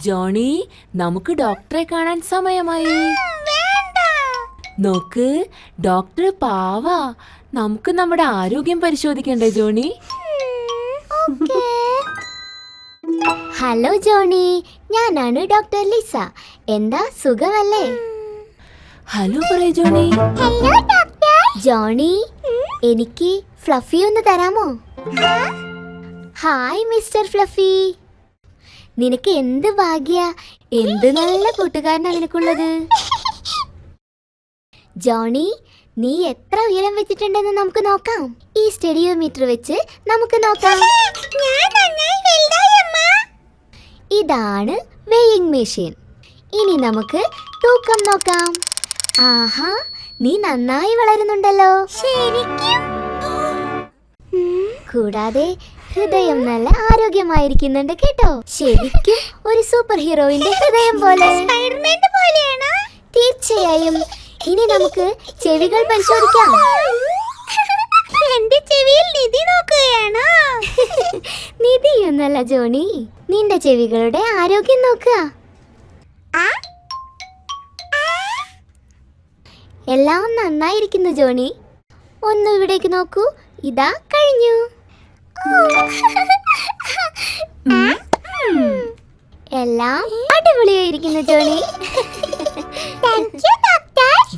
Johnny, നമുക്ക് ഡോക്ടറെ കാണാൻ സമയമായി. നോക്ക്, ഡോക്ടർ പാവാ. നമുക്ക് നമ്മുടെ ആരോഗ്യം പരിശോധിക്കണ്ടേ ജോണി? ഹലോ ജോണി, ഞാനാണ് ഡോക്ടർ ലിസ. എന്താ സുഖമല്ലേ? ഹലോ പറയ് ജോണി. Hello doctor. ജോണി, എനിക്ക് ഫ്ലഫി ഒന്ന് തരാമോ? Hi mister fluffy. നിനക്ക് എന്ത് ഭാഗ്യ, എന്ത് നല്ല കൂട്ടുകാരനാ നിനക്കുള്ളത്. ജോണി, നീ എത്ര ഉയരം വെച്ചിട്ടുണ്ടെന്ന് നമുക്ക് നോക്കാം. ഈ സ്റ്റെഡിയോമീറ്റർ വെച്ച് നമുക്ക് നോക്കാം. ഇതാണ് വെയിങ് മെഷീൻ. ഇനി നമുക്ക് തൂക്കം നോക്കാം. ആഹാ, നീ നന്നായി വളരുന്നുണ്ടല്ലോ. ശരിക്കും. കൂടാതെ ഹൃദയം നല്ല ആരോഗ്യമായിരിക്കുന്നുണ്ട് കേട്ടോ. ശരിക്കും ഒരു സൂപ്പർ ഹീറോയിന്റെ ഹൃദയം പോലെ. തീർച്ചയായും. ഇനി നമുക്ക് ചെവികൾ പരിശോധിക്കാം. എന്റെ ചെവിയിൽ നിധി നോക്കുകയാണോ? നിധിയൊന്നല്ല ജോണി, നിന്റെ ചെവികളുടെ ആരോഗ്യം നോക്കുക. എല്ലാം നന്നായിരിക്കുന്നു ജോണി. ഒന്ന് ഇവിടേക്ക് നോക്കൂ. ഇതാ കഴിഞ്ഞു. എല്ലാം അടിപൊളിയായിരിക്കുന്നു ജോണി.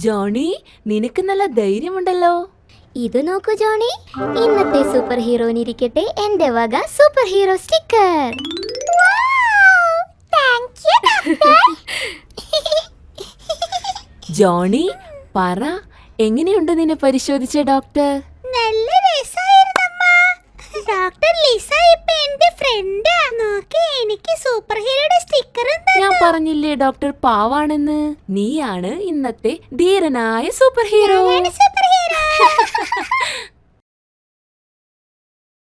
ജോണി, നിനക്ക് നല്ല ധൈര്യമുണ്ടല്ലോ. ഇത് നോക്കൂ ജോണി, ഇന്നത്തെ സൂപ്പർ ഹീറോനിരിക്കട്ടെ എന്റെ വക സൂപ്പർ ഹീറോ സ്റ്റിക്കർ. ജോണി, പറ, എങ്ങനെയുണ്ട് നിന്നെ പരിശോധിച്ച ഡോക്ടർ? നല്ല രസായിരുന്നമ്മ. ഡോക്ടർ ലിസ ഇപ്പോ എന്റെ ഫ്രണ്ടാ. നോക്ക്, എനിക്ക് സൂപ്പർ ഹീറോയുടെ സ്റ്റിക്കർ. ഞാൻ പറഞ്ഞില്ലേ ഡോക്ടർ പാവാണെന്ന്. നീയാണ് ഇന്നത്തെ ധീരനായ സൂപ്പർ ഹീറോ.